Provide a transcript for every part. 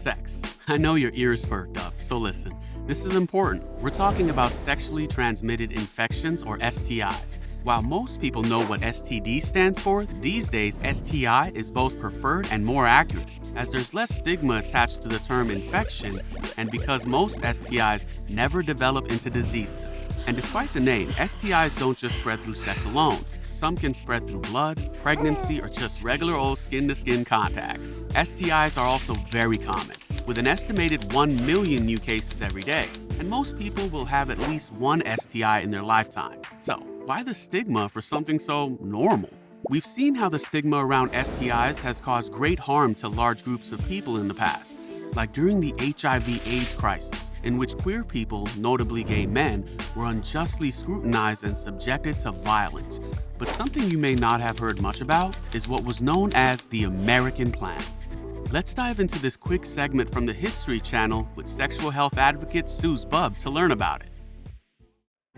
sex. I know your ears perked up, so listen. This is important. We're talking about sexually transmitted infections, or STIs. While most people know what STD stands for, these days STI is both preferred and more accurate, as there's less stigma attached to the term infection, and because most STIs never develop into diseases. And despite the name, STIs don't just spread through sex alone. Some can spread through blood, pregnancy, or just regular old skin-to-skin contact. STIs are also very common, with an estimated 1 million new cases every day, and most people will have at least one STI in their lifetime. So, why the stigma for something so normal? We've seen how the stigma around STIs has caused great harm to large groups of people in the past, like during the HIV/AIDS crisis, in which queer people, notably gay men, were unjustly scrutinized and subjected to violence. But something you may not have heard much about is what was known as the American Plan. Let's dive into this quick segment from the History Channel with sexual health advocate Suze Bubb to learn about it.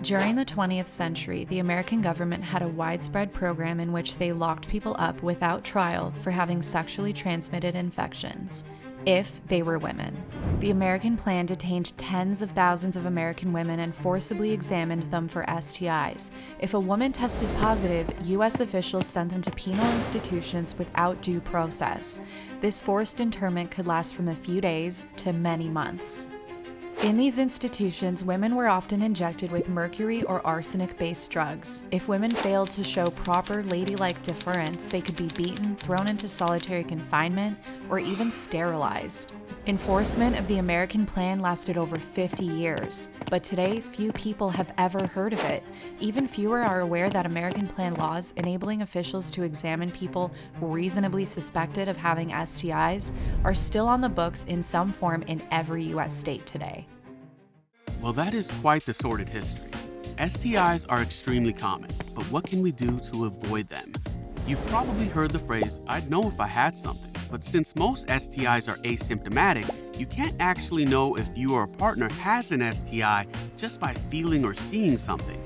During the 20th century, the American government had a widespread program in which they locked people up without trial for having sexually transmitted infections, if they were women. The American Plan detained tens of thousands of American women and forcibly examined them for STIs. If a woman tested positive, U.S. officials sent them to penal institutions without due process. This forced internment could last from a few days to many months. In these institutions, women were often injected with mercury or arsenic-based drugs. If women failed to show proper ladylike deference, they could be beaten, thrown into solitary confinement, or even sterilized. Enforcement of the American Plan lasted over 50 years, but today few people have ever heard of it. Even fewer are aware that American Plan laws enabling officials to examine people reasonably suspected of having STIs are still on the books in some form in every U.S. state today. Well, that is quite the sordid history. STIs are extremely common, but what can we do to avoid them? You've probably heard the phrase, "I'd know if I had something." But since most STIs are asymptomatic, you can't actually know if you or a partner has an STI just by feeling or seeing something.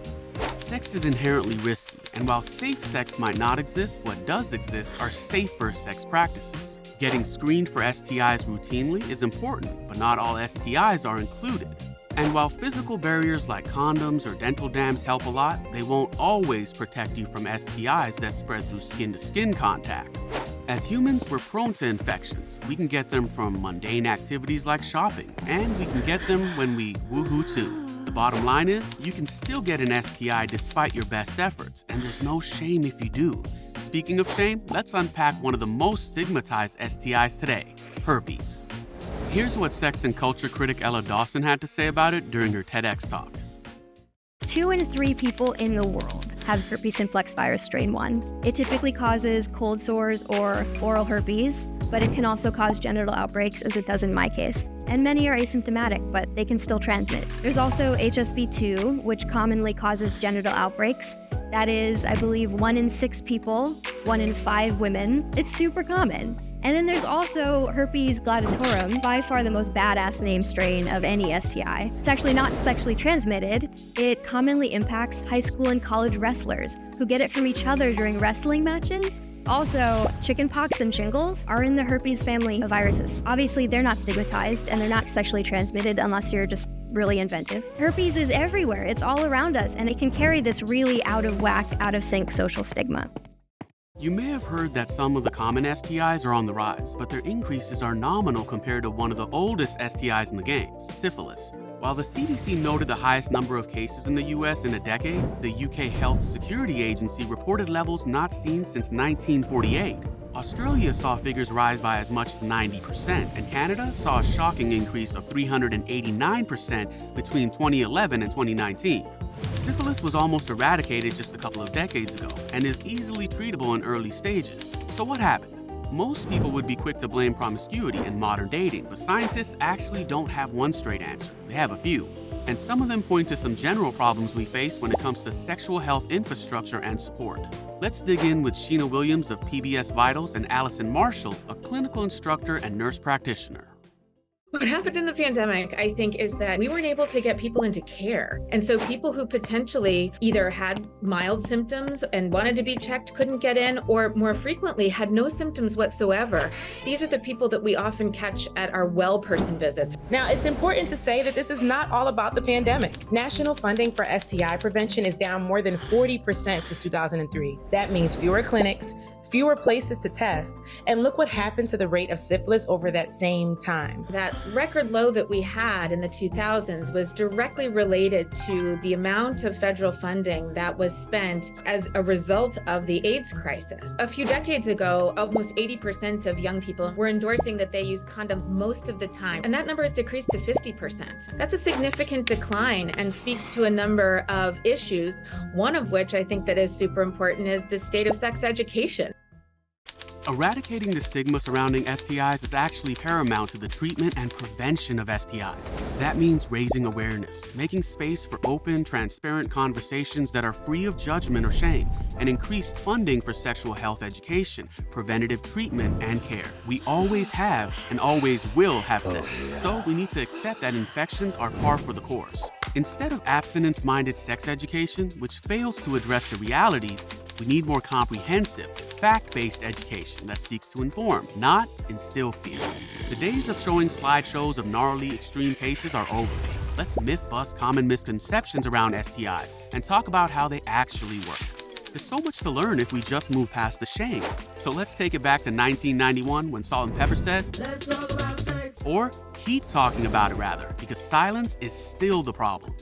Sex is inherently risky, and while safe sex might not exist, what does exist are safer sex practices. Getting screened for STIs routinely is important, but not all STIs are included. And while physical barriers like condoms or dental dams help a lot, they won't always protect you from STIs that spread through skin-to-skin contact. As humans, we're prone to infections. We can get them from mundane activities like shopping, and we can get them when we woohoo too. The bottom line is, you can still get an STI despite your best efforts, and there's no shame if you do. Speaking of shame, let's unpack one of the most stigmatized STIs today, herpes. Here's what sex and culture critic Ella Dawson had to say about it during her TEDx talk. 2 in 3 people in the world have herpes simplex virus strain 1. It typically causes cold sores or oral herpes, but it can also cause genital outbreaks, as it does in my case. And many are asymptomatic, but they can still transmit. There's also HSV2, which commonly causes genital outbreaks. That is, I believe, 1 in 6 people, 1 in 5 women. It's super common. And then there's also herpes gladatorum, by far the most badass name strain of any STI. It's actually not sexually transmitted. It commonly impacts high school and college wrestlers who get it from each other during wrestling matches. Also, chickenpox and shingles are in the herpes family of viruses. Obviously, they're not stigmatized and they're not sexually transmitted unless you're just really inventive. Herpes is everywhere. It's all around us, and it can carry this really out of whack, out of sync social stigma. You may have heard that some of the common STIs are on the rise, but their increases are nominal compared to one of the oldest STIs in the game, syphilis. While the CDC noted the highest number of cases in the US in a decade, the UK Health Security Agency reported levels not seen since 1948. Australia saw figures rise by as much as 90%, and Canada saw a shocking increase of 389% between 2011 and 2019. Syphilis was almost eradicated just a couple of decades ago and is easily treatable in early stages. So what happened? Most people would be quick to blame promiscuity and modern dating, but scientists actually don't have one straight answer. They have a few. And some of them point to some general problems we face when it comes to sexual health infrastructure and support. Let's dig in with Sheena Williams of PBS Vitals and Allison Marshall, a clinical instructor and nurse practitioner. What happened in the pandemic, I think, is that we weren't able to get people into care. And so people who potentially either had mild symptoms and wanted to be checked couldn't get in, or more frequently had no symptoms whatsoever. These are the people that we often catch at our well person visits. Now, it's important to say that this is not all about the pandemic. National funding for STI prevention is down more than 40% since 2003. That means fewer clinics, fewer places to test, and look what happened to the rate of syphilis over that same time. That record low that we had in the 2000s was directly related to the amount of federal funding that was spent as a result of the AIDS crisis. A few decades ago, almost 80% of young people were endorsing that they use condoms most of the time, and that number has decreased to 50%. That's a significant decline and speaks to a number of issues, one of which I think that is super important is the state of sex education. Eradicating the stigma surrounding STIs is actually paramount to the treatment and prevention of STIs. That means raising awareness, making space for open, transparent conversations that are free of judgment or shame, and increased funding for sexual health education, preventative treatment, and care. We always have and always will have sex, so we need to accept that infections are par for the course. Instead of abstinence-minded sex education, which fails to address the realities, we need more comprehensive, fact-based education that seeks to inform, not instill fear. The days of showing slideshows of gnarly, extreme cases are over. Let's myth-bust common misconceptions around STIs and talk about how they actually work. There's so much to learn if we just move past the shame. So let's take it back to 1991 when Salt and Pepper said, "Let's talk about sex." Or keep talking about it rather, because silence is still the problem.